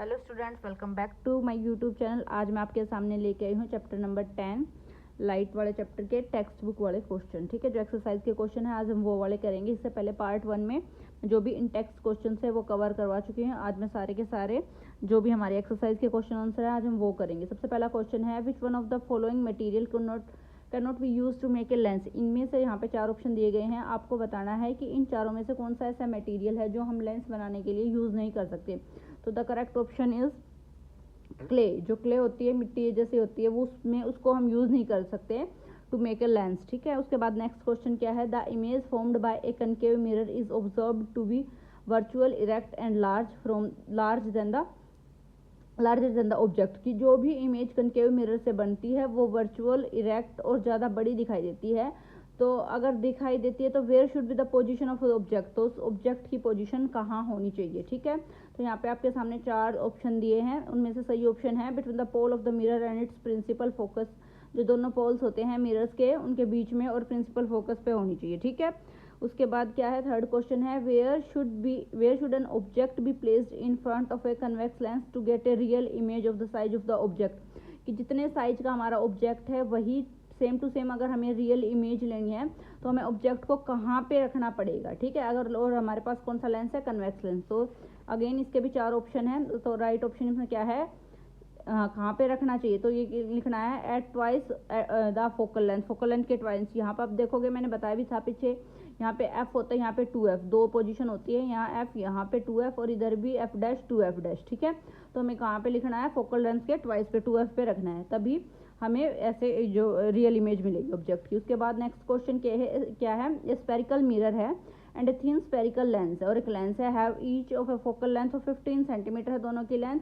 Hello students, welcome back to my YouTube channel. आज मैं आपके सामने लेके आई हूँ चैप्टर नंबर 10 लाइट वाले चैप्टर के टेक्स्ट बुक वाले क्वेश्चन। ठीक है, जो एक्सरसाइज के क्वेश्चन है आज हम वो वाले करेंगे। इससे पहले पार्ट 1 में जो भी इन टेक्स्ट क्वेश्चन है वो कवर करवा चुके हैं। आज मैं सारे के सारे जो भी हमारे एक्सरसाइज के क्वेश्चन आंसर है आज हम वो करेंगे। सबसे पहला क्वेश्चन है, which one of the following material can not be use to make a lens. इनमें से यहाँ पे 4 ऑप्शन दिए गए हैं, आपको बताना है कि इन चारों में से कौन सा ऐसा मटेरियल है जो हम लेंस बनाने के लिए यूज़ नहीं कर सकते। तो the correct option is clay. जो क्ले होती है, मिट्टी जैसी होती है, वो उसमें उसको हम यूज़ नहीं कर सकते टू मेक ए लेंस। ठीक है, उसके बाद नेक्स्ट क्वेश्चन क्या है, the image formed by a concave mirror is observed to be virtual, erect and larger than the object. की जो भी इमेज कनकेव मिरर से बनती है वो वर्चुअल, इरेक्ट और ज़्यादा बड़ी दिखाई देती है। तो अगर दिखाई देती है तो where should be the position of object, तो उस ऑब्जेक्ट की पोजीशन कहाँ होनी चाहिए। ठीक है, तो यहाँ पे आपके सामने 4 ऑप्शन दिए हैं, उनमें से सही ऑप्शन है between the pole of the mirror and its principal focus. जो दोनों पोल्स होते हैं मिरर्स के, उनके बीच में और प्रिंसिपल फोकस पे होनी चाहिए। ठीक है, उसके बाद क्या है, थर्ड क्वेश्चन है, where should an object be placed in front of a convex lens to get a real image of the size of the object. कि जितने साइज का हमारा ऑब्जेक्ट है वही सेम टू सेम अगर हमें रियल इमेज लेनी है तो हमें ऑब्जेक्ट को कहाँ पे रखना पड़ेगा। ठीक है, अगर और हमारे पास कौन सा लेंस है, कन्वेक्स लेंस। तो अगेन इसके भी 4 ऑप्शन है, तो राइट ऑप्शन इसमें क्या है, कहाँ पे रखना चाहिए, तो ये लिखना है at twice the focal length. Focal length के ट्वाइस, यहाँ पर आप देखोगे मैंने बताया भी था पीछे, यहाँ पे एफ होता है, यहाँ पे 2f, 2 पोजीशन होती है, यहाँ एफ, यहाँ पे 2f और इधर भी f डैश 2f डैश। ठीक है, तो हमें कहाँ पे लिखना है, फोकल लेंथ के ट्वाइस पे 2f पे रखना है, तभी हमें ऐसे जो रियल इमेज मिलेगी ऑब्जेक्ट की। उसके बाद नेक्स्ट क्वेश्चन क्या है, स्पेरिकल मिरर है and a thin spherical lens है और एक लेंस है, have each of A focal length of 15 centimetre है दोनों की लेंथ।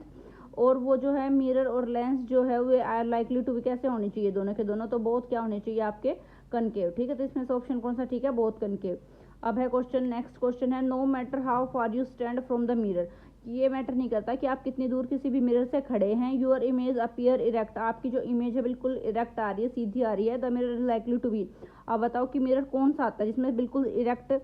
और वो जो है मिरर और लेंस जो है वो आर लाइकली टू भी कैसे होनी चाहिए, दोनों के दोनों, तो बहुत क्या होने चाहिए आपके, कनकेव। ठीक है, तो इसमें से ऑप्शन कौन सा ठीक है, बहुत कनकेव। अब है क्वेश्चन, नेक्स्ट क्वेश्चन है, no matter how far you stand from the mirror. ये मैटर नहीं करता कि आप कितनी दूर किसी भी मिरर से खड़े हैं, यूर इमेज अपीयर इरेक्ट, आपकी जो इमेज है बिल्कुल इरेक्ट आ रही है, सीधी आ रही है, the mirror is likely to be. अब बताओ कि मिरर कौन सा आता है जिसमें बिल्कुल इरेक्ट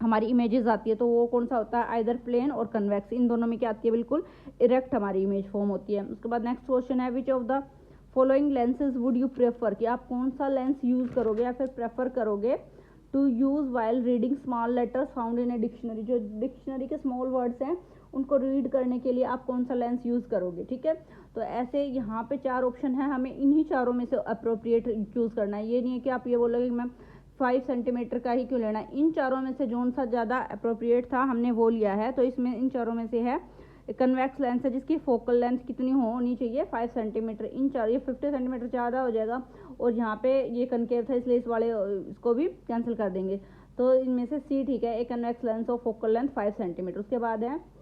हमारी इमेजेस आती है, तो वो कौन सा होता है, आइदर प्लेन और कन्वेक्स, इन दोनों में क्या आती है, बिल्कुल इरेक्ट हमारी इमेज फॉर्म होती है। उसके बाद नेक्स्ट क्वेश्चन है, which of the following lenses would you prefer, कि आप कौन सा लेंस यूज करोगे या फिर प्रेफर करोगे to use while reading small letters found in a dictionary. जो डिक्शनरी के स्मॉल वर्ड्स हैं उनको रीड करने के लिए आप कौन सा लेंस यूज करोगे। ठीक है, तो ऐसे यहाँ पे 4 ऑप्शन है, हमें इन्हीं चारों में से अप्रोप्रिएट चूज करना है। ये नहीं है कि आप ये बोलोगे मैम 5 सेंटीमीटर का ही क्यों लेना है, इन चारों में से जो सा ज़्यादा अप्रोप्रिएट था हमने वो लिया है। तो इसमें इन चारों में से है कन्वेक्स लेंस है जिसकी फोकल लेंथ कितनी होनी चाहिए, 5 सेंटीमीटर। इन चार, ये 50 सेंटीमीटर ज़्यादा हो जाएगा, और यहाँ पे ये कनकेव था इसलिए इस वाले इसको भी कैंसिल कर देंगे। तो इनमें से सी ठीक है, एक convex lens of focal length 5 centimetre. उसके बाद है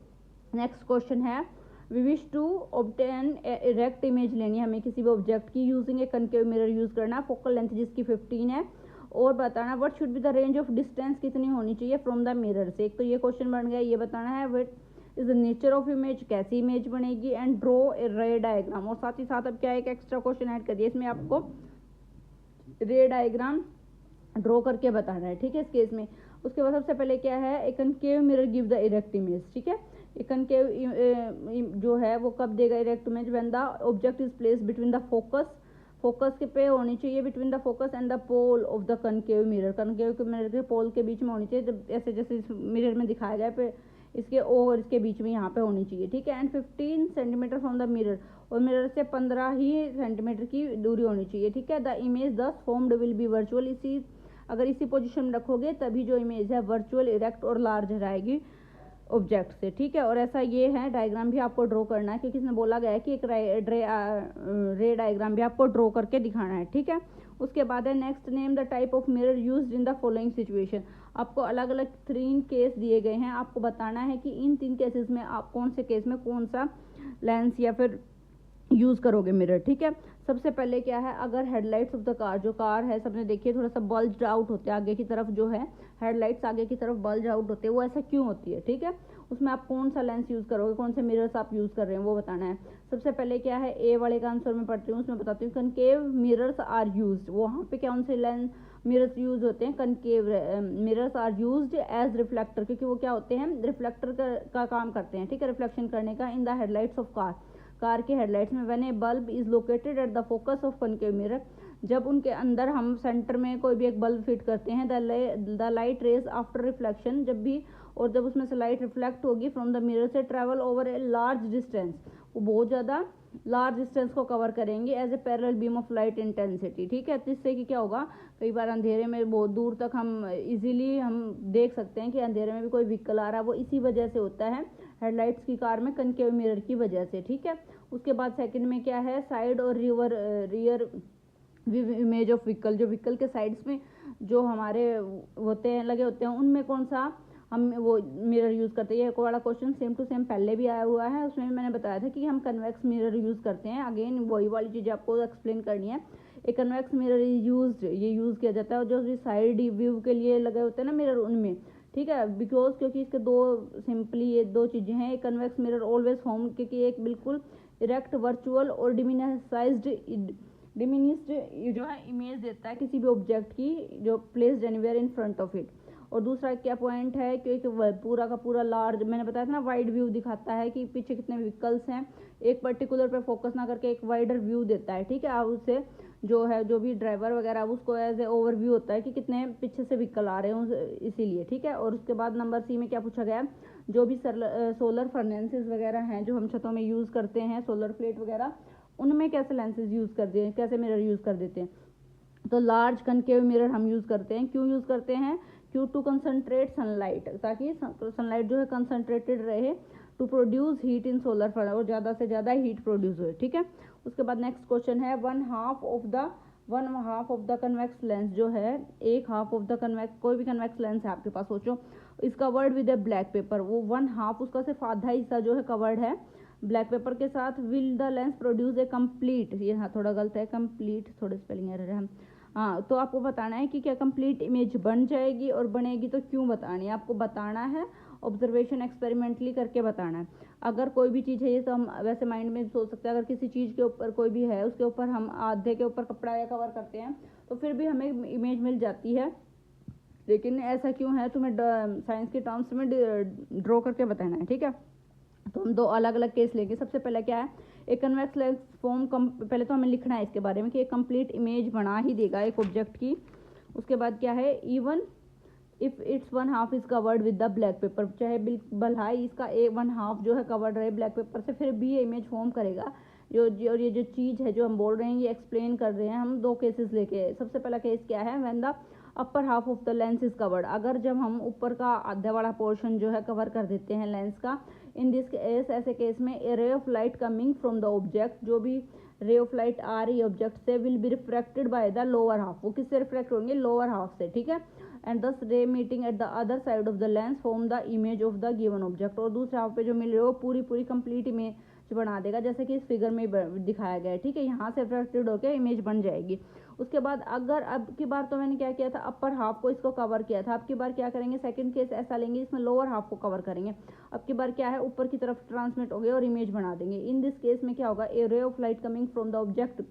नेक्स्ट क्वेश्चन है, we wish to obtain erect image लेनी है हमें किसी भी ऑब्जेक्ट की, using a concave mirror use करना, फोकल लेंथ जिसकी 15 है, और बताना what should be the range of distance कितनी होनी चाहिए फ्रॉम द मिरर से। एक तो ये क्वेश्चन बन गया, ये बताना है what is the nature of image, कैसी इमेज बनेगी, एंड ड्रॉ ए रे डायग्राम। और साथ ही साथ अब क्या एक एक्स्ट्रा क्वेश्चन ऐड कर दिया, इसमें आपको रे डायग्राम ड्रॉ करके बताना है। ठीक है, इस केस में। उसके बाद सबसे पहले क्या है, a concave mirror give the erect image. ठीक है, ए कनकेव जो है वो कब देगा erect image, when the object is placed between the focus के पे होनी चाहिए, between the focus and the pole of the concave mirror, concave mirror के पोल के बीच में होनी चाहिए, जब ऐसे जैसे इस मिरर में दिखाया गया पे इसके और इसके बीच में यहाँ पे होनी चाहिए। ठीक है, and 15 centimetre from the mirror, और मिरर से 15 ही सेंटीमीटर की दूरी होनी चाहिए। ठीक है, द इमेज दस फॉर्म्ड विल बी वर्चुअल, अगर इसी पोजीशन में रखोगे तभी जो इमेज है वर्चुअल, इरेक्ट और लार्ज आएगी ऑब्जेक्ट से। ठीक है, और ऐसा ये है, डायग्राम भी आपको ड्रॉ करना है क्योंकि इसमें बोला गया है कि एक रे डायग्राम भी आपको ड्रॉ करके दिखाना है। ठीक है, उसके बाद है next, name the type of mirror used in the following situation. आपको अलग अलग 3 केस दिए गए हैं, आपको बताना है कि इन 3 केसेस में आप कौन से केस में कौन सा लेंस या फिर यूज करोगे मिरर। ठीक है, सबसे पहले क्या है, अगर हेडलाइट्स ऑफ द कार, जो कार है सबने देखिए थोड़ा सा बल्ज आउट होते हैं आगे की तरफ, जो है हेडलाइट्स आगे की तरफ बल्ज आउट होते हैं, वो ऐसा क्यों होती है। ठीक है, उसमें आप कौन सा लेंस यूज करोगे, कौन से मिरर्स आप यूज कर रहे हैं वो बताना है। सबसे पहले क्या है, ए वाले का आंसर में पढ़ती हूँ, उसमें बताती हूँ, कनकेव मिरर्स आर यूज्ड, वहाँ पे कौन से लेंस मिरर्स यूज होते हैं, concave mirrors are used as reflector, क्योंकि वो क्या होते हैं, रिफ्लेक्टर का काम करते हैं, ठीक है, रिफ्लेक्शन करने का, in the headlights of car के हेडलाइट्स में। When A bulb is located at the focus of concave mirror, जब उनके अंदर हम सेंटर में कोई भी एक बल्ब फिट करते हैं, the light rays after reflection, जब भी और जब उसमें से लाइट रिफ्लेक्ट होगी फ्रॉम द मिरर से, travel over a large distance, वो बहुत ज़्यादा लार्ज डिस्टेंस को कवर करेंगे as a parallel beam of light intensity, ठीक है। जिससे कि क्या होगा, कई बार अंधेरे में बहुत दूर तक हम इजीली हम देख सकते हैं कि अंधेरे में भी कोई व्हीकल आ रहा है, वो इसी वजह से होता है, हेडलाइट्स की कार में कनकेव मिरर की वजह से, ठीक है। उसके बाद सेकंड में क्या है, साइड और रियर इमेज ऑफ व्हीकल, जो व्हीकल के साइड्स में जो हमारे होते हैं, लगे होते हैं, उनमें कौन सा हम वो मिरर यूज़ करते हैं। ये वाला क्वेश्चन सेम टू सेम पहले भी आया हुआ है, उसमें मैंने बताया था कि हम कन्वेक्स मिरर यूज़ करते हैं। अगेन वही वाली चीज़ आपको एक्सप्लेन करनी है। एक कन्वेक्स मिरर ये यूज़ किया जाता है, और जो भी साइड व्यू के लिए लगे होते हैं ना मिरर, उनमें, ठीक है, बिकॉज क्योंकि इसके सिंपली ये दो चीज़ें हैं। एक कन्वेक्स मिरर ऑलवेज होम, क्योंकि एक बिल्कुल इरेक्ट, वर्चुअल और डिमिनिस्ड जो है इमेज देता है किसी भी ऑब्जेक्ट की, जो placed anywhere in front of it. और दूसरा क्या पॉइंट है कि पूरा का पूरा लार्ज, मैंने बताया था ना, वाइड व्यू दिखाता है कि पीछे कितने व्हीकल्स हैं, एक पर्टिकुलर पे फोकस ना करके एक वाइडर व्यू देता है, ठीक है। अब उससे जो है, जो भी ड्राइवर वगैरह, उसको एज ए ओवरव्यू होता है कि कितने पीछे से व्हीकल आ रहे हैं, इसीलिए, ठीक है। और उसके बाद नंबर सी में क्या पूछा गया, जो भी सोलर फर्नेसेस वगैरह हैं जो हम छतों में यूज़ करते हैं, सोलर प्लेट वगैरह, उनमें कैसे लेंसेज यूज़ करते हैं, कैसे मिरर यूज़ कर देते हैं। तो लार्ज कनकेव मिरर हम यूज़ करते हैं। क्यों यूज़ करते हैं, क्यों, टू कंसनट्रेट सनलाइट, ताकि सनलाइट जो है कंसनट्रेटेड रहे, to produce heat in solar furnace, और ज़्यादा से ज़्यादा हीट प्रोड्यूस हो, ठीक है। उसके बाद नेक्स्ट क्वेश्चन है, one half of the convex lens, जो है एक हाफ ऑफ द कन्वेक्स, कोई भी कन्वेक्स लेंस है आपके पास, सोचो, इस covered with A black pepper, वो वन हाफ, उसका सिर्फ आधा हिस्सा जो है कवर्ड है ब्लैक पेपर के साथ। Will the lens produce a complete, ये हाँ थोड़ा गलत है, कंप्लीट, थोड़े स्पेलिंग एरर है, हाँ। तो आपको बताना है कि क्या कंप्लीट इमेज बन जाएगी, और बनेगी तो क्यों बतानी है, आपको बताना है, ऑब्जर्वेशन एक्सपेरिमेंटली करके बताना है। अगर कोई भी चीज़ है, ये तो हम वैसे माइंड में सोच सकते हैं, अगर किसी चीज़ के ऊपर कोई भी है, उसके ऊपर हम आधे के ऊपर कपड़ा या कवर करते हैं, तो फिर भी हमें इमेज मिल जाती है। लेकिन ऐसा क्यों है, तुम्हें साइंस के टर्म्स में ड्रॉ करके बताना है, ठीक है। तो हम दो अलग अलग केस लेंगे। सबसे पहले क्या है, एक कन्वेक्स लेंस फॉर्म, पहले तो हमें लिखना है इसके बारे में कि एक कंप्लीट इमेज बना ही देगा एक ऑब्जेक्ट की। उसके बाद क्या है, even if it's one half is covered with the black pepper, चाहे भला ही इसका वन हाफ जो है कवर्ड रहे ब्लैक पेपर से, फिर भी ये इमेज फॉर्म करेगा। और ये जो चीज़ है जो हम बोल रहे हैं, ये एक्सप्लेन कर रहे हैं हम दो केसेस लेके। सबसे पहला केस क्या है, when the upper half of the lens is covered, अगर जब हम ऊपर का आधा वाला पोर्शन जो है कवर कर देते हैं लेंस का। इन दिस केस, ऐसे केस में, a ray of light coming from the object, जो भी रे ऑफ लाइट आ रही है ऑब्जेक्ट से, will be refracted by the lower half, वो किससे रिफ्रेक्ट होंगे, लोअर हाफ से, ठीक है। एंड दस रे meeting at the other side of the lens form the image of the given object, और दूसरे हाफ पे जो मिल रही है वो पूरी कंप्लीट इमेज बना देगा, जैसे कि इस फिगर में दिखाया गया है, ठीक है। यहाँ से रिफ्रेक्टेड होकर इमेज बन जाएगी। उसके बाद अगर, अब की बार तो मैंने क्या किया था, अपर हाफ को इसको कवर किया था, अब की बार क्या करेंगे, सेकंड केस ऐसा लेंगे इसमें लोअर हाफ को कवर करेंगे। अब की बार क्या है, ऊपर की तरफ ट्रांसमिट हो गया और इमेज बना देंगे। इन दिस केस में क्या होगा, a ray of light coming from the object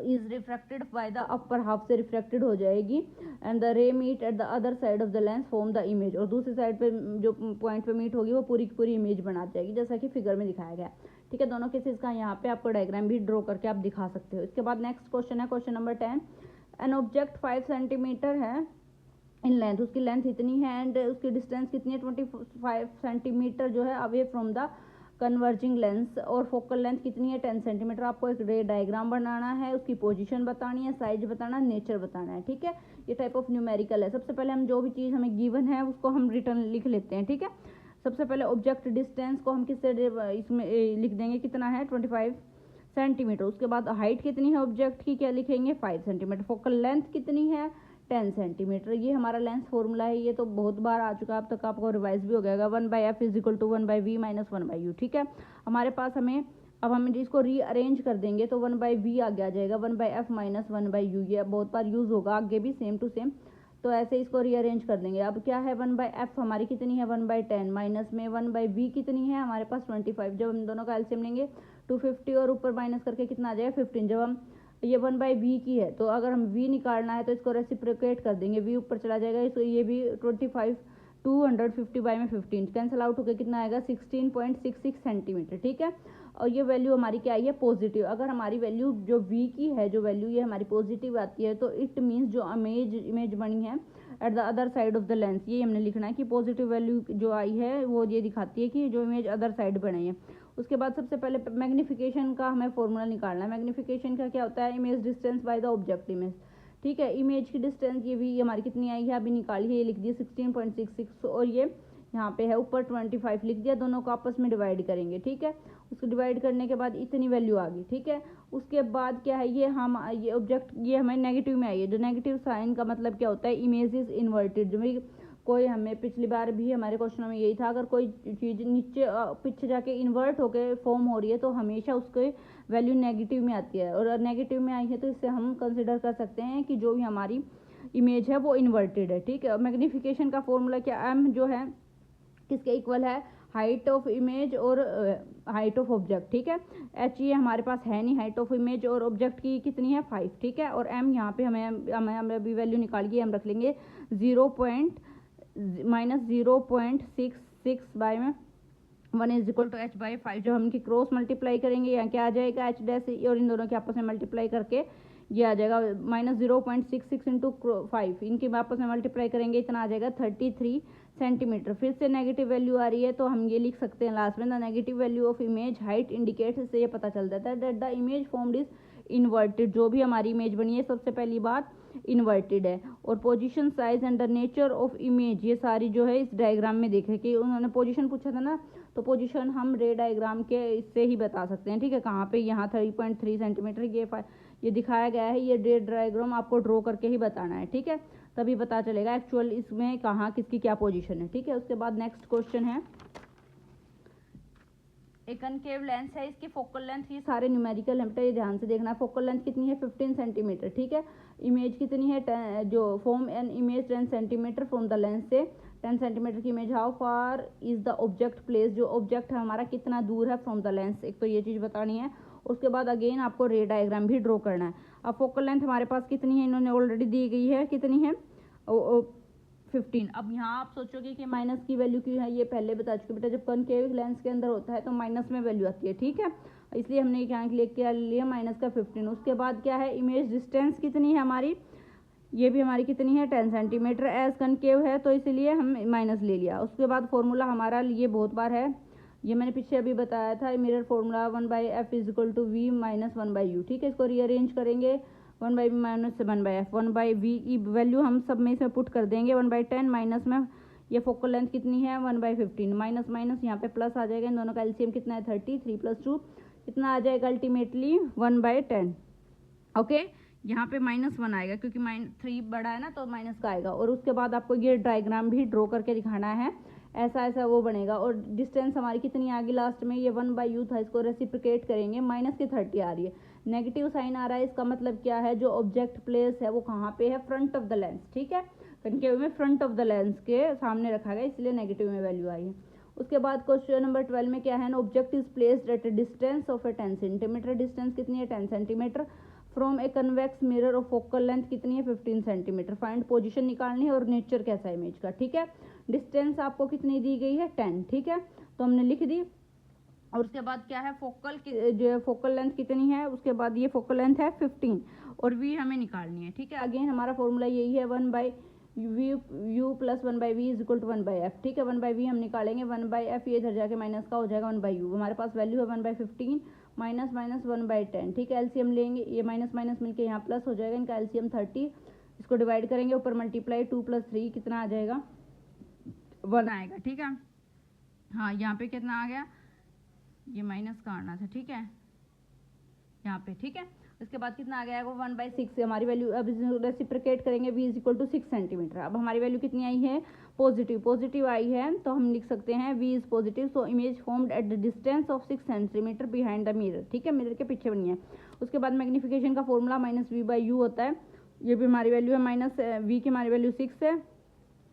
is refracted by the upper half से रिफ्रेक्टेड हो जाएगी, and the ray meet at the other side of the lens form the image, और दूसरी side पे जो पॉइंट पे meet होगी वो पूरी की पूरी इमेज बना जाएगी, जैसा कि फिगर में दिखाया गया, ठीक है। दोनों केसेस का यहाँ पे आपको डायग्राम भी ड्रॉ करके आप दिखा सकते हो। इसके बाद नेक्स्ट क्वेश्चन है, question number 10, an object 5 centimetre है इन लेंथ, उसकी लेंथ इतनी है, एंड उसकी डिस्टेंस कितनी है, 25 सेंटीमीटर जो है away from the converging lens, और फोकल लेंथ कितनी है, 10 सेंटीमीटर। आपको एक रे डायग्राम बनाना है, उसकी पोजीशन बतानी है, साइज बताना, नेचर बताना है, ठीक है। ये टाइप ऑफ न्यूमेरिकल है। सबसे पहले हम जो भी चीज़ हमें गिवन है उसको हम रिटर्न लिख लेते हैं, ठीक है। सबसे पहले ऑब्जेक्ट डिस्टेंस को हम किससे इसमें लिख देंगे, कितना है, 25 सेंटीमीटर। उसके बाद हाइट कितनी है ऑब्जेक्ट की, क्या लिखेंगे, 5 सेंटीमीटर। फोकल लेंथ कितनी है, 10 सेंटीमीटर। ये हमारा लेंस फॉर्मूला है, ये तो बहुत बार आ चुका है, अब तक आपको रिवाइज भी हो गया। 1/f = 1/v - 1/u, ठीक है। हमारे पास अब हम इसको रीअरेंज कर देंगे तो 1/v आगे आ जाएगा, 1/f - 1/u, ये बहुत बार यूज होगा आगे भी, सेम टू सेम। तो ऐसे इसको रीअरेंज कर देंगे। अब क्या है, 1/f हमारी कितनी है, 1/10, माइनस में 1/v कितनी है हमारे पास 25। जब हम दोनों का एलसीएम लेंगे 250 और ऊपर माइनस करके कितना आ जाएगा, 15। जब हम ये 1/v की है, तो अगर हम v निकालना है तो इसको रेसिप्रोकेट कर देंगे, v ऊपर चला जाएगा, इसको ये भी 25 250 बाई में 15 कैंसिल आउट होकर कितना आएगा 16.66 सेंटीमीटर। ठीक है, और ये वैल्यू हमारी क्या आई है पॉजिटिव। अगर हमारी वैल्यू जो v की है, जो वैल्यू ये हमारी पॉजिटिव आती है, तो इट मीन्स जो इमेज बनी है eight the other side of the lens, ये हमने लिखना है कि पॉजिटिव वैल्यू जो आई है वो ये दिखाती है कि जो इमेज अदर साइड बनी है। उसके बाद सबसे पहले मैग्नीफिकेशन का हमें फॉर्मूला निकालना है। मैग्नीफिकेशन का क्या होता है, image distance by the object image. ठीक है, इमेज की डिस्टेंस ये भी हमारी कितनी आई है अभी निकाली है, ये लिख दिया 16.66 और ये यहाँ पे है ऊपर 25 लिख दिया, दोनों को आपस में डिवाइड करेंगे। ठीक है, उसको डिवाइड करने के बाद इतनी वैल्यू आ गई। ठीक है, उसके बाद क्या है, ये ऑब्जेक्ट ये हमें नेगेटिव में आई है। जो नेगेटिव साइन का मतलब क्या होता है, इमेज इज इन्वर्टेड। जो कोई हमें पिछली बार भी हमारे क्वेश्चनों में यही था, अगर कोई चीज़ नीचे पीछे जाके इन्वर्ट होके फॉर्म हो रही है तो हमेशा उसके वैल्यू नेगेटिव में आती है, और नेगेटिव में आई है तो इससे हम कंसिडर कर सकते हैं कि जो भी हमारी इमेज है वो इन्वर्टेड है। ठीक है, मैग्नीफिकेशन का फॉर्मूला क्या, एम जो है किसके इक्वल है, हाइट ऑफ इमेज और हाइट ऑफ ऑब्जेक्ट। ठीक है, एच ये हमारे पास है नहीं, हाइट ऑफ इमेज और ऑब्जेक्ट की कितनी है 5। ठीक है, और एम यहाँ पे हमें अभी वैल्यू निकालिए, हम रख लेंगे -0.66 बाय में 1 is equal to h by 5। जो हम इनकी क्रॉस मल्टीप्लाई करेंगे यहाँ क्या आ जाएगा h डैश, और इन दोनों के आपस में मल्टीप्लाई करके ये आ जाएगा -0.66 इंटू 5, इनके आपस में मल्टीप्लाई करेंगे इतना आ जाएगा 33 सेंटीमीटर। फिर से नेगेटिव वैल्यू आ रही है तो हम ये लिख सकते हैं लास्ट में, the negative value of image height indicates, इससे ये पता चल जाता है that the image formed is inverted. जो भी हमारी इमेज बनी है सबसे पहली बात इन्वर्टेड है। और position, size and the nature of image, ये सारी जो है इस डायग्राम में देखें कि उन्होंने पोजीशन पूछा था ना, तो पोजीशन हम रे डायग्राम के इससे ही बता सकते हैं। ठीक है, कहाँ पे, यहाँ 3.3 सेंटीमीटर ये दिखाया गया है, ये रे डायग्राम आपको ड्रॉ करके ही बताना है। ठीक है, तभी पता चलेगा एक्चुअल इसमें कहाँ किसकी क्या पोजीशन है। ठीक है, उसके बाद नेक्स्ट क्वेश्चन है, एक कनकेव लेंस है, इसकी फोकल लेंथ, ये सारे न्यूमेरिकल है बेटा, ये ध्यान से देखना। फोकल लेंथ कितनी है 15 सेंटीमीटर। ठीक है, इमेज कितनी है, जो form an image 10 centimetre from the lens से, 10 सेंटीमीटर की image. How far is the object place, जो ऑब्जेक्ट है हमारा कितना दूर है फ्रॉम द लेंस, एक तो ये चीज़ बतानी है। उसके बाद अगेन आपको रे डायग्राम भी ड्रॉ करना है। अब फोकल लेंथ हमारे पास कितनी है, इन्होंने ऑलरेडी दी गई है, कितनी है 15। अब यहाँ आप सोचोगे कि माइनस की वैल्यू क्यों है, ये पहले बता चुके बेटा, जब कनकेव लेंस के अंदर होता है तो माइनस में वैल्यू आती है। ठीक है, इसलिए हमने यहाँ लेके लिया माइनस का 15। उसके बाद क्या है, इमेज डिस्टेंस कितनी है हमारी, ये भी हमारी कितनी है 10 सेंटीमीटर, एज कनकेव है तो इसलिए हम माइनस ले लिया। उसके बाद फॉर्मूला हमारा ये बहुत बार है, ये मैंने पीछे अभी बताया था, mirror formula 1/f is equal to v minus 1/u। ठीक है, इसको रीअरेंज करेंगे 1/v माइनस 1/f, 1/v की वैल्यू हम सब में इसमें पुट कर देंगे, 1/10 माइनस में ये फोकल लेंथ कितनी है 1/15, माइनस माइनस यहाँ पे प्लस आ जाएगा, इन दोनों का एलसीएम कितना है 30, 3 + 2 कितना आ जाएगा अल्टीमेटली 1/10। ओके, यहाँ पे -1 आएगा क्योंकि -3 बड़ा है ना तो माइनस का आएगा। और उसके बाद आपको ये डायग्राम भी ड्रॉ करके दिखाना है, ऐसा ऐसा वो बनेगा। और डिस्टेंस हमारी कितनी आ गई लास्ट में, ये 1/u था, इसको रेसिप्रोकेट करेंगे, -30 आ रही है, नेगेटिव साइन आ रहा है। इसका मतलब क्या है, जो ऑब्जेक्ट प्लेस है वो कहाँ पे है, फ्रंट ऑफ द लेंस। ठीक है, कनकेव में फ्रंट ऑफ द लेंस के सामने रखा गया, इसलिए नेगेटिव में वैल्यू आई है। उसके बाद क्वेश्चन नंबर 12 में क्या है, ना object is placed at a distance of 10 centimetre, distance कितनी है 10 centimetre from a convex mirror of focal length कितनी है 15 सेंटीमीटर। फाइंड पोजीशन निकालनी है और नेचर कैसा है इमेज का। ठीक है, डिस्टेंस आपको कितनी दी गई है 10। ठीक है, तो हमने लिख दी। और उसके बाद क्या है, जो फोकल लेंथ कितनी है, उसके बाद ये फोकल लेंथ है 15 और v हमें निकालनी है। ठीक है, अगेन हमारा फॉर्मूला यही है 1/u + 1/v is equal to 1/f। ठीक है, 1/v हम निकालेंगे, 1/f ये इधर जाके माइनस का हो जाएगा 1/u, हमारे पास वैल्यू है 1/15 माइनस 1/10। ठीक है, एलसीएम लेंगे, ये माइनस माइनस मिलके यहाँ प्लस हो जाएगा, इनका एलसीएम 30, इसको डिवाइड करेंगे, ऊपर मल्टीप्लाई 2 + 3 कितना आ जाएगा 1 आएगा। ठीक है, हाँ यहाँ पे कितना आ गया, ये माइनस का आना था। ठीक है, यहाँ पे। ठीक है, उसके बाद कितना आ गया है वो 1/6 हमारी वैल्यू। अब रेसिप्रोकेट करेंगे, v is equal to 6 centimetre. अब हमारी वैल्यू कितनी आई है, पॉजिटिव आई है, तो हम लिख सकते हैं v is positive, so image formed at the distance of 6 centimetre behind the mirror. ठीक है, मिरर के पीछे बनी है। उसके बाद मैग्नीफिकेशन का फॉर्मूला -v/u होता है, ये भी हमारी वैल्यू है, -v की हमारी वैल्यू 6 है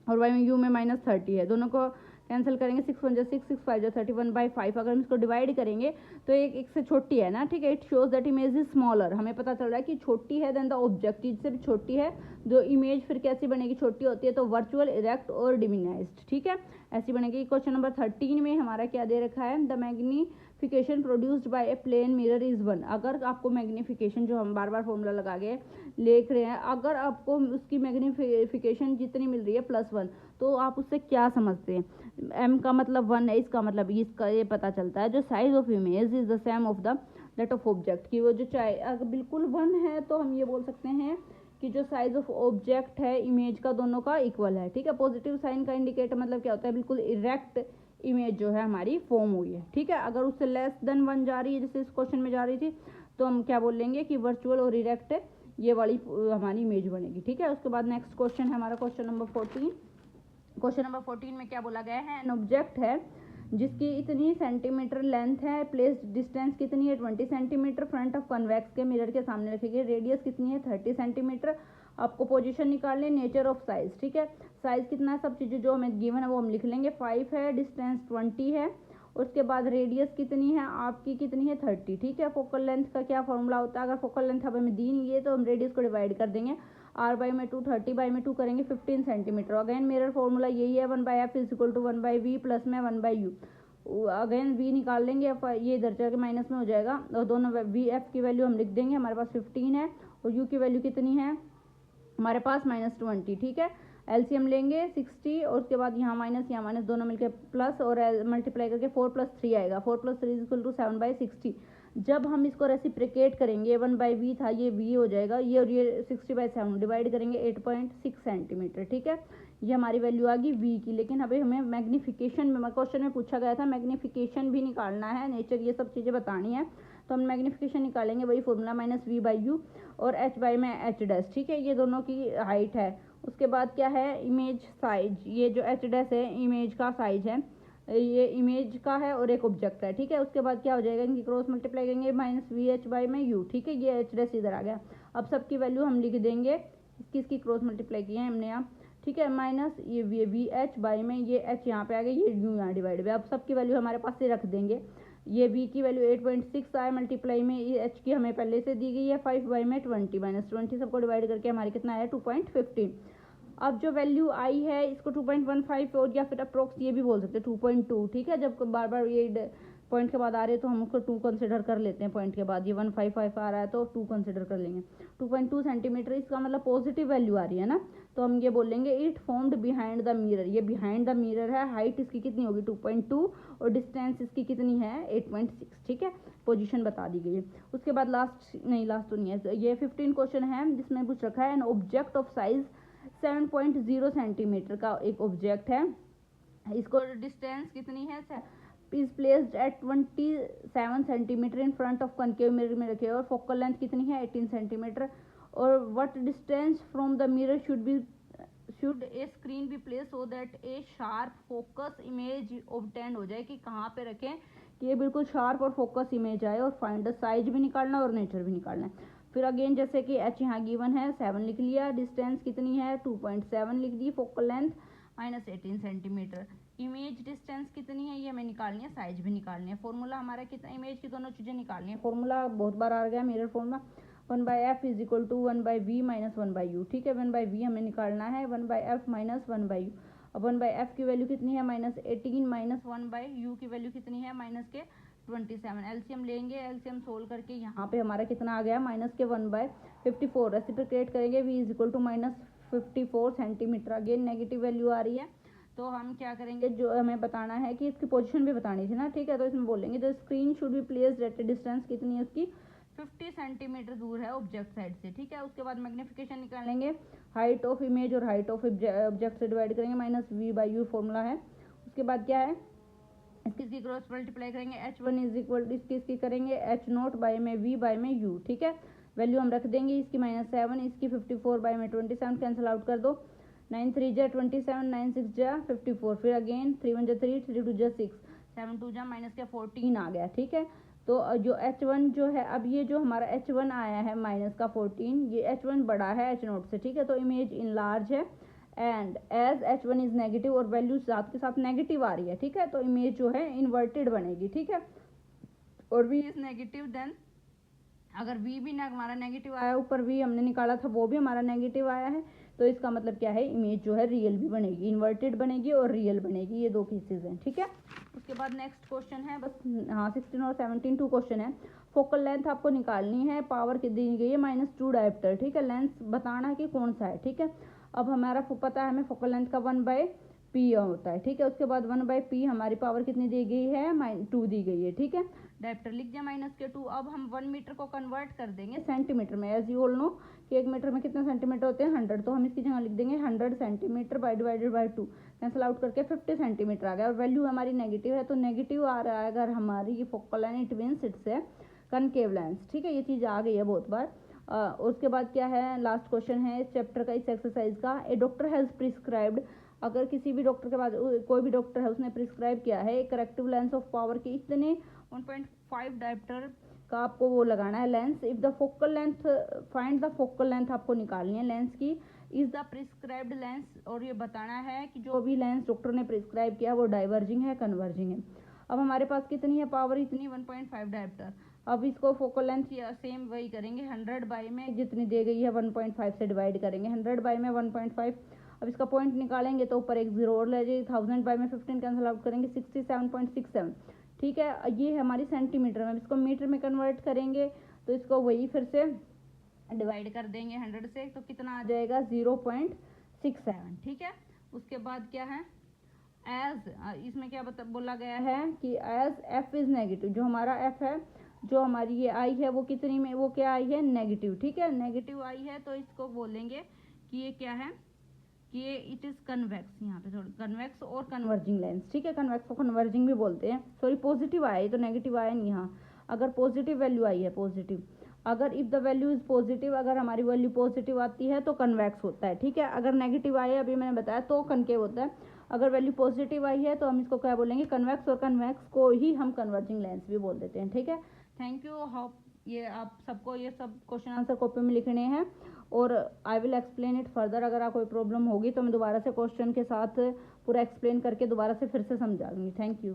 और u में -30 है, दोनों को कैंसिल करेंगे, 6 1 6 6 5 31/5। अगर हम इसको डिवाइड करेंगे तो एक से छोटी है ना, ठीक है। It shows that image is smaller, हमें पता चल रहा है कि छोटी है देन द ऑब्जेक्ट, इससे भी छोटी है। जो इमेज फिर कैसी बनेगी, छोटी होती है तो वर्चुअल, इरेक्ट और डिमिनाइज्ड, ठीक है, ऐसी बनेगी। क्वेश्चन नंबर 13 में हमारा क्या दे रखा है, the magnification produced by a plane mirror is 1। अगर आपको मैग्निफिकेशन, जो हम बार बार फॉर्मूला लगा के लिख रहे हैं, अगर आपको उसकी मैग्निफिकेशन जितनी मिल रही है +1, तो आप उससे क्या समझते हैं। m का मतलब 1 है, इसका मतलब इसका ये पता चलता है जो size of image is the same of the that of object, की वो जो चाहे अगर बिल्कुल 1 है तो हम ये बोल सकते हैं कि जो साइज ऑफ ऑब्जेक्ट है इमेज का, दोनों का इक्वल है, ठीक है। पॉजिटिव साइन का इंडिकेटर मतलब क्या होता है, बिल्कुल इरेक्ट इमेज जो है हमारी फॉर्म हुई है, ठीक है। अगर उससे लेस देन 1 जा रही है, जैसे इस क्वेश्चन में जा रही थी, तो हम क्या बोलेंगे कि वर्चुअल और इरेक्ट ये वाली हमारी इमेज बनेगी, ठीक है। उसके बाद नेक्स्ट क्वेश्चन है हमारा क्वेश्चन नंबर 14। क्वेश्चन नंबर 14 में क्या बोला गया है, एन ऑब्जेक्ट है जिसकी इतनी सेंटीमीटर लेंथ है, प्लेस्ड डिस्टेंस कितनी है 20 सेंटीमीटर, फ्रंट ऑफ कन्वेक्स के मिरर के सामने रखेगी, रेडियस कितनी है 30 सेंटीमीटर। आपको पोजीशन निकालनी है, नेचर ऑफ साइज, ठीक है। साइज कितना है, सब चीज़ें जो हमें गिवन है वो हम लिख लेंगे। 5 है, डिस्टेंस 20 है, उसके बाद रेडियस कितनी है आपकी, कितनी है 30, ठीक है। फोकल लेंथ का क्या फॉर्मूला होता है, अगर फोकल लेंथ हमें दी नहीं है तो हम रेडियस को डिवाइड कर देंगे, r/2 30/2 करेंगे 15 सेंटीमीटर। अगेन मिरर फॉर्मूला यही है, 1/f = 1/v प्लस में 1/u। अगेन v निकाल लेंगे, ये इधर जाके माइनस में हो जाएगा, और दोनों वी एफ की वैल्यू हम लिख देंगे, हमारे पास 15 है, और u की वैल्यू कितनी है हमारे पास -20, ठीक है। एलसीएम लेंगे 60, और उसके बाद यहाँ माइनस दोनों मिलके प्लस, और मल्टीप्लाई करके 4 + 3 आएगा, 4 + 3 = 7/60। जब हम इसको रेसिप्रिकेट करेंगे, 1/v था, ये v हो जाएगा, ये और ये 60/7 डिवाइड करेंगे 8.6 सेंटीमीटर, ठीक है। ये हमारी वैल्यू आ गई v की। लेकिन अभी हमें मैग्निफिकेशन में, क्वेश्चन में पूछा गया था मैग्निफिकेशन भी निकालना है, नेचर ये सब चीज़ें बतानी है, तो हम मैग्निफिकेशन निकालेंगे, वही फॉर्मूला -v/u और h में h', ठीक है। ये दोनों की हाइट है। उसके बाद क्या है, इमेज साइज, ये जो h' है इमेज का साइज है, ये इमेज का है और एक ऑब्जेक्ट है, ठीक है। उसके बाद क्या हो जाएगा, इनकी क्रॉस मल्टीप्लाई करेंगे -vh/u, ठीक है। ये h' इधर आ गया। अब सबकी वैल्यू हम लिख देंगे, इसकी क्रॉस मल्टीप्लाई की है हमने यहाँ, ठीक है। माइनस ये vh/ में ये h यहाँ पे आ गया, ये u यहाँ डिवाइड में। अब सबकी वैल्यू हमारे पास से रख देंगे, ये v की वैल्यू 8.6 आए, मल्टीप्लाई में ये h की हमें पहले से दी गई है 5/20 -20, सबको डिवाइड करके हमारे कितना आया 2.15। अब जो वैल्यू आई है इसको 2.15 और या फिर अप्रोक्स ये भी बोल सकते हैं 2.2, ठीक है। जब बार बार ये पॉइंट के बाद आ रहे हैं तो हम उसको 2 कंसिडर कर लेते हैं, पॉइंट के बाद ये 155 आ रहा है तो 2 कंसिडर कर लेंगे। 2.2 सेंटीमीटर, इसका मतलब पॉजिटिव वैल्यू आ रही है ना, तो हम ये बोलेंगे it formed behind the mirror, ये बिहाइंड द मिरर है। हाइट इसकी कितनी होगी 2.2 और डिस्टेंस इसकी कितनी है 8.6, ठीक है। पोजीशन बता दी गई है। उसके बाद लास्ट तो नहीं है, ये 15 क्वेश्चन है जिसमें पूछ रखा है an object of size 7.0 centimetre का एक ऑब्जेक्ट है, इसको डिस्टेंस कितनी है, is placed at 27 centimetre in front of concave mirror में रखे, और फोकल लेंथ कितनी है 18 सेंटीमीटर, और what distance from the mirror should a screen be place so that a sharp focus image obtain हो जाए, कि कहाँ पे रखें कि ये बिल्कुल शार्प और फोकस इमेज आए, और फाइंड द साइज भी निकालना और नेचर भी निकालना है। फिर अगेन जैसे कि h यहाँ गिवन है 7 लिख लिया, डिस्टेंस कितनी है 2.7 लिख दी, focal length -18 centimetre, image distance कितनी है ये हमें निकालनी है, साइज भी निकालनी है। फॉर्मूला हमारा कितना, इमेज की दोनों चीज़ें निकालनी है। फॉर्मूला बहुत बार आ गया mirror formula, 1/f = 1/v - 1/u, ठीक है। 1/v हमें निकालना है, 1/f - 1/u। अब 1/f की वैल्यू कितनी है -18 - 1/u की वैल्यू कितनी है -27। एलसीएम लेंगे, एलसीएम सोल्व करके यहाँ पे हमारा कितना आ गया -1/54। रेसिप्रोकेट करेंगे v = -54 centimetre. Again negative value आ रही है, तो हम क्या करेंगे, जो हमें बताना है कि इसकी पोजीशन भी बतानी थी ना, ठीक है। तो इसमें बोलेंगे the screen should be placed at distance कितनी है उसकी 50 सेंटीमीटर दूर है ऑब्जेक्ट साइड से, ठीक है। उसके बाद मैग्निफिकेशन निकालेंगे, हाइट ऑफ इमेज और हाइट ऑफ ऑब्जेक्ट से डिवाइड करेंगे, -v/u फॉर्मूला है। उसके बाद क्या है, इसकी क्रॉस मल्टीप्लाई करेंगे, h1 = इसकी करेंगे h0 v u, ठीक है। वैल्यू हम रख देंगे, इसकी -7, इसकी 54/27 कैंसिल आउट कर दो, 9 3 जा 27, 9 6 जा 54, फिर अगेन 3 1 जा 3, 3 2 जा 6, 7 2 जा -14 आ गया, ठीक है। तो जो h1 जो है, अब ये जो हमारा h1 आया है -14, ये h1 बड़ा है h0 से, ठीक है। तो इमेज इन लार्ज है, and as H1 is negative और वैल्यू साथ के साथ नेगेटिव आ रही है, ठीक है, तो इमेज जो है इन्वर्टेड बनेगी, ठीक है। और V इज नेगेटिव, देन अगर V भी ना हमारा नेगेटिव आया, ऊपर V हमने निकाला था वो भी हमारा नेगेटिव आया है, तो इसका मतलब क्या है, इमेज जो है रियल भी बनेगी, इन्वर्टेड बनेगी और रियल बनेगी, ये दो केसेस हैं, ठीक है। उसके बाद नेक्स्ट क्वेश्चन है, बस हाँ 16 और 17 2 क्वेश्चन है। फोकल लेंथ आपको निकालनी है, पावर की दी गई है -2 डायोप्टर, ठीक है, लेंस बताना है कि कौन सा है, ठीक है। अब हमारा पता है हमें फोकल लेंथ का 1/p होता है, ठीक है। उसके बाद 1/p हमारी पावर कितनी दी गई है, -2 दी गई है, ठीक है। डायोप्टर लिख दिया -2। अब हम 1 मीटर को कन्वर्ट कर देंगे सेंटीमीटर में, एज यू ऑल नो कि 1 मीटर में कितने सेंटीमीटर होते हैं, 100, तो हम इसकी जगह लिख देंगे 100 centimetre divided by 2, cancel out करके 50 सेंटीमीटर आ गया। और वैल्यू हमारी नेगेटिव है, तो नेगेटिव आ रहा है अगर हमारी ये focal length, it means it's है कनकेव लेंस, ठीक है। ये चीज़ आ गई है बहुत बार। उसके बाद क्या है, लास्ट क्वेश्चन है इस चैप्टर का, इस एक्सरसाइज का। ए डॉक्टर हैज़ प्रिस्क्राइब्ड, अगर किसी भी डॉक्टर के पास कोई भी डॉक्टर है उसने प्रिस्क्राइब किया है करेक्टिव लेंस ऑफ पावर की इतने 1.5 डायोप्टर का आपको वो लगाना है lens. If the focal length, find the focal length आपको निकालनी है लेंस की, इज द प्रिस्क्राइब्ड लेंस, और ये बताना है कि जो भी लेंस डॉक्टर ने प्रिस्क्राइब किया वो डाइवर्जिंग है कन्वर्जिंग है। अब हमारे पास कितनी है पावर, इतनी 1.5 डायोप्टर। अब इसको फोकल लेंथ सेम वही करेंगे, 100 बाई में जितनी दी गई है 1.5 से डिवाइड करेंगे, 100 बाई में 1.5। अब इसका पॉइंट निकालेंगे तो ऊपर एक जीरो और ले जाइए, 1000 बाई में 15 कैंसिल आउट करेंगे, 67.67, ठीक है। ये है हमारी सेंटीमीटर में, इसको मीटर में कन्वर्ट करेंगे तो इसको वही फिर से डिवाइड कर देंगे 100 से, तो कितना आ जाएगा 0.67, ठीक है। उसके बाद क्या है, एज इसमें क्या बोला गया है कि एज एफ इज नेगेटिव, जो हमारा एफ है, जो हमारी ये आई है वो कितनी में, वो क्या आई है, नेगेटिव, ठीक है, नेगेटिव आई है, तो इसको बोलेंगे कि ये क्या है, कि ये इट इज कन्वेक्स, यहाँ पे थोड़ी कन्वेक्स और कन्वर्जिंग लेंस, ठीक है। कन्वेक्स को कन्वर्जिंग भी बोलते हैं, सॉरी पॉजिटिव आया, ये तो नेगेटिव आया नहीं यहाँ। अगर पॉजिटिव वैल्यू आई है, पॉजिटिव, अगर if the value is positive, अगर हमारी वैल्यू पॉजिटिव आती है तो कन्वेक्स होता है, ठीक है। अगर नेगेटिव आई है, अभी मैंने बताया, तो कनकेव होता है। अगर वैल्यू पॉजिटिव आई है तो हम इसको क्या बोलेंगे, कन्वेक्स, और कन्वेक्स को ही हम कन्वर्जिंग लेंस भी बोल देते हैं, ठीक है। Thank you. होप ये आप सबको ये सब क्वेश्चन आंसर कॉपी में लिखने हैं, और I will explain it further. अगर आप कोई प्रॉब्लम होगी तो मैं दोबारा से क्वेश्चन के साथ पूरा एक्सप्लेन करके दोबारा से फिर से समझा दूँगी। Thank you.